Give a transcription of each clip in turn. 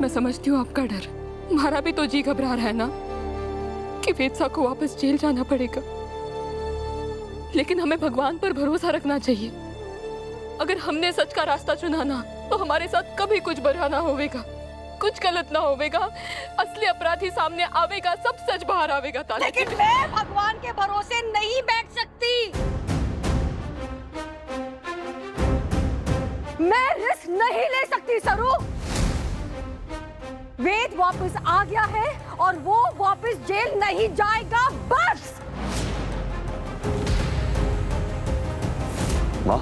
मैं समझती हूँ आपका डर, हमारा भी तो जी घबरा रहा है ना कि वेदसा को वापस जेल जाना पड़ेगा। लेकिन हमें भगवान पर भरोसा रखना चाहिए। अगर हमने सच का रास्ता चुना ना तो हमारे साथ कभी कुछ बुरा ना होवेगा, कुछ गलत ना होवेगा, असली अपराधी सामने आवेगा, सब सच बाहर आवेगा। लेकिन मैं भगवान के भरोसे नहीं बैठ सकती। मैं रिस्क नहीं ले सकती सरू। वेद वापस आ गया है और वो वापस जेल नहीं जाएगा, बस। माँ,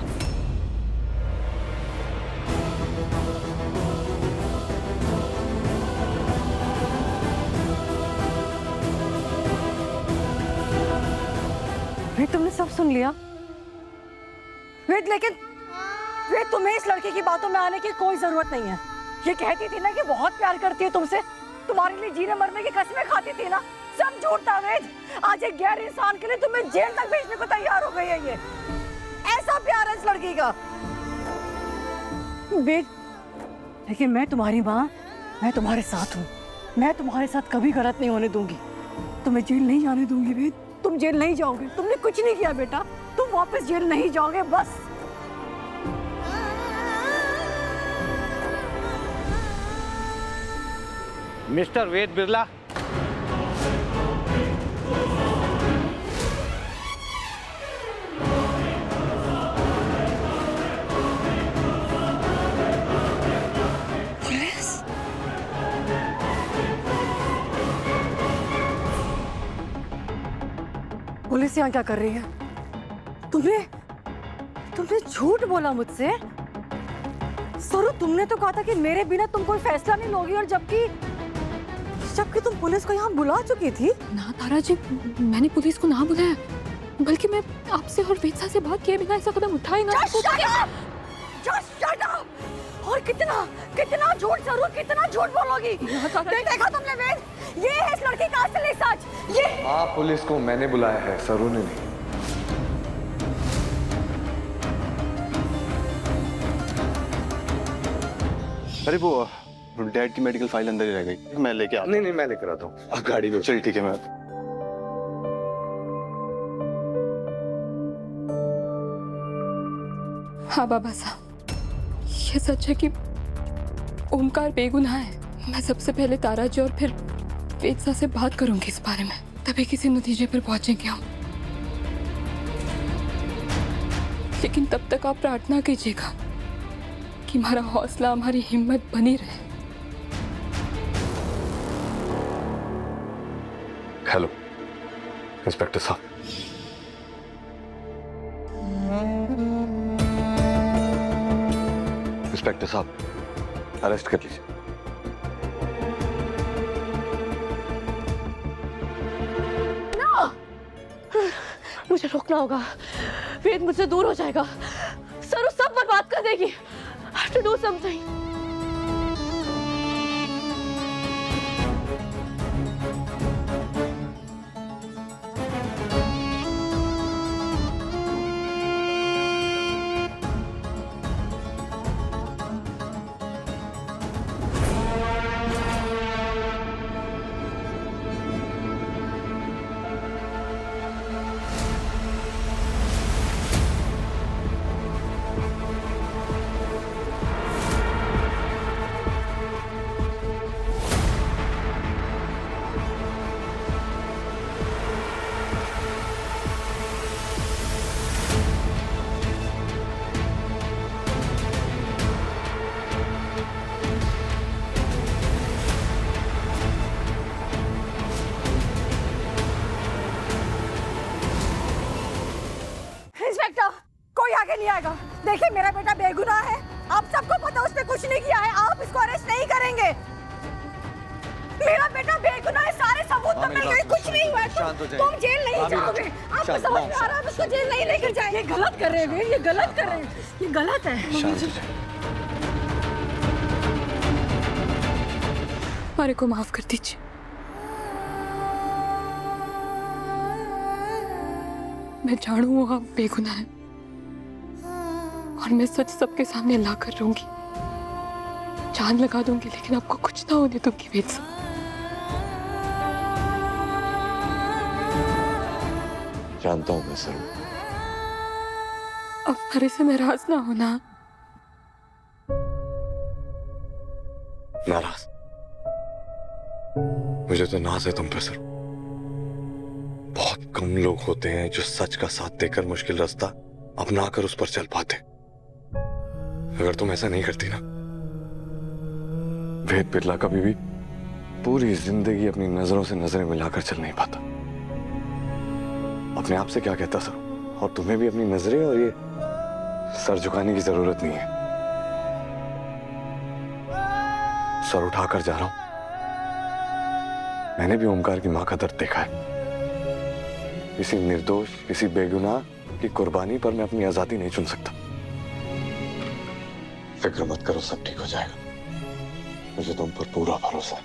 वेद, तुमने सब सुन लिया? वेद, लेकिन वेद, तुम्हें इस लड़के की बातों में आने की कोई जरूरत नहीं है। ये कहती थी ना कि बहुत प्यार करती है तुमसे, तुम्हारे लिए जीने मरने की कस्में खाती थी ना, सब झूठ था वेद। आज एक गैर इंसान के लिए तुम्हें जेल तक भेजने को तैयार हो गई है। ये ऐसा प्यार है इस लड़की का। वेद, लेकिन मैं तुम्हारी माँ, मैं तुम्हारे साथ हूँ। मैं तुम्हारे साथ कभी गलत नहीं होने दूंगी। तुम्हें जेल नहीं जाने दूंगी वेद। तुम जेल नहीं जाओगे। तुमने कुछ नहीं किया बेटा, तुम वापस जेल नहीं जाओगे, बस। मिस्टर वेद बिरला, पुलिस यहाँ क्या कर रही है? तुमने झूठ बोला मुझसे। सरू, तुमने तो कहा था कि मेरे बिना तुम कोई फैसला नहीं लोगी, और जबकि तुम पुलिस को यहाँ बुला चुकी थी। ना तारा जी, मैंने पुलिस को ना बुलाया, बल्कि मैं आपसे और वेदसा से बात किए बिना ऐसा कदम उठाए ना। और कितना झूठ सरू, कितना झूठ बोलोगी? देखा तुमने वेद? ये है इस लड़की का असली सच। ये हाँ, पुलिस को मैंने बुलाया है, सरू ने नहीं। अरे वो डैड की मेडिकल फाइल अंदर ही रह गई, मैं लेके आता हूँ। नहीं, मैं लेकर आता हूँ। गाड़ी में चल, ठीक है। मैं हाँ बाबा साहब, ये सच है कि ओमकार बेगुनाह है। मैं सबसे पहले तारा जी और फिर वेदसा से बात करूंगी इस बारे में, तभी किसी नतीजे पर पहुंचेंगे हम। लेकिन तब तक आप प्रार्थना कीजिएगा कि हमारा हौसला, हमारी हिम्मत बनी रहे। हेलो इंस्पेक्टर साहब। इंस्पेक्टर साहब, अरेस्ट कर लीजिए। मुझे रोकना होगा। वेद मुझसे दूर हो जाएगा। सरू सब बर्बाद कर देगी। I have to do something. कोई आगे नहीं आएगा। देखिए, मेरा बेटा बेगुनाह है, आप सबको पता, उसने कुछ नहीं किया है। आप इसको अरेस्ट नहीं करेंगे। मेरा बेटा बेगुनाह है, सारे सबूत तो मिल गए, कुछ नहीं हुआ। तुम जेल नहीं जाओगे। आपको समझ में आ रहा है? उसको जेल नहीं लेकर जाएंगे। ये गलत कर रहे हैं, ये गलत कर रहे हैं, ये गलत है। हमारे को माफ कर दीजिए। मैं जानू आप बेगुनाह है और मैं सच सबके सामने ला कर रहूंगी। जान लगा दूंगी लेकिन आपको कुछ ना होने दूंगी वेद साहब। जानता हूं मैं सरू। अब मेरे से नाराज ना होना। नाराज? मुझे तो नाज है तुम पे सरू। बहुत कम लोग होते हैं जो सच का साथ देकर मुश्किल रास्ता अपना कर उस पर चल पाते। अगर तुम ऐसा नहीं करती ना, वेद बिरला कभी भी पूरी जिंदगी अपनी नजरों से नजरें मिलाकर चल नहीं पाता। अपने आप से क्या कहता सर, और तुम्हें भी अपनी नजरें और ये सर झुकाने की जरूरत नहीं है। सर उठाकर जा रहा हूं। मैंने भी ओमकार की मां का दर्द देखा है। किसी निर्दोष, किसी बेगुनाह की कुर्बानी पर मैं अपनी आजादी नहीं चुन सकता। फिक्र मत करो, सब ठीक हो जाएगा। मुझे तुम पर पूरा भरोसा है।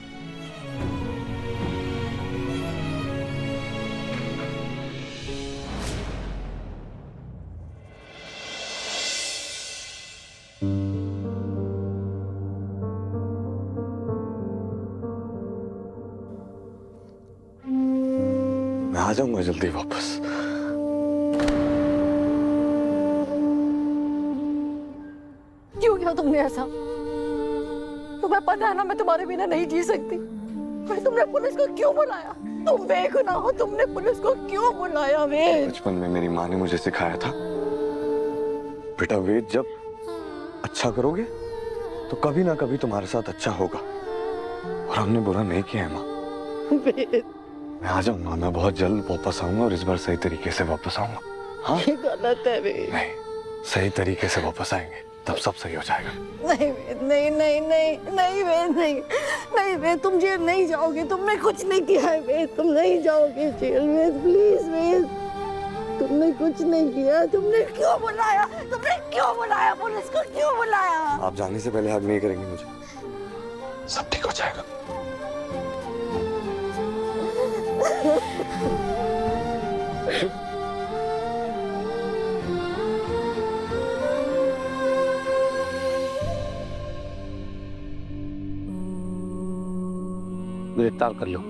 मैं आ जाऊंगा जल्दी वापस। क्यों किया तुमने ऐसा? तुम्हें पता है ना मैं तुम्हारे बिना नहीं जी सकती। फिर तुमने पुलिस को क्यों बुलाया? तुम बेगुनाह हो, तुमने पुलिस को क्यों बुलाया? वेद, बचपन में मेरी माँ ने मुझे सिखाया था, बेटा वेद, जब अच्छा करोगे तो कभी ना कभी तुम्हारे साथ अच्छा होगा। और हमने बुरा नहीं किया है माँ। वेद, मैं आ जाऊंगा, मैं बहुत जल्द वापस आऊंगा और इस बार सही तरीके से वापस आऊंगा। हाँ, ये गलत है वेद। नहीं, सही तरीके से वापस आएंगे तब सब सही हो जाएगा। नहीं वेद, नहीं नहीं नहीं नहीं वेद, नहीं नहीं वेद, तुम जेल नहीं जाओगे। तुमने कुछ नहीं किया है वेद, तुम नहीं जाओगे जेल। वेद प्लीज वेद, तुमने कुछ नहीं किया। तुमने क्यों बुलाया? तुमने क्यों बुलाया? पुलिस को क्यों बुलाया? आप जाने से पहले हक नहीं करेंगे मुझे। सब ठीक हो जाएगा। गिरफ्तार कर लो।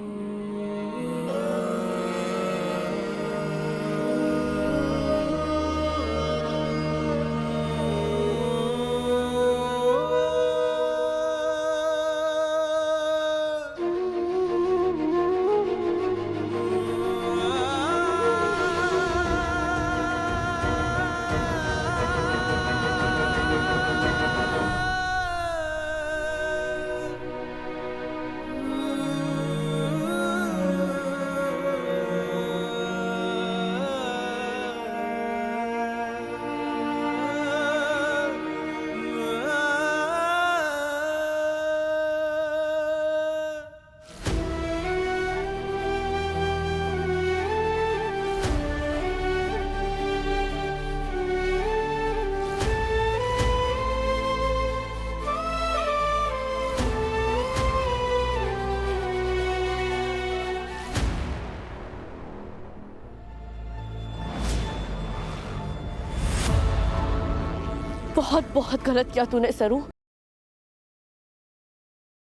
बहुत बहुत गलत किया तूने सरू।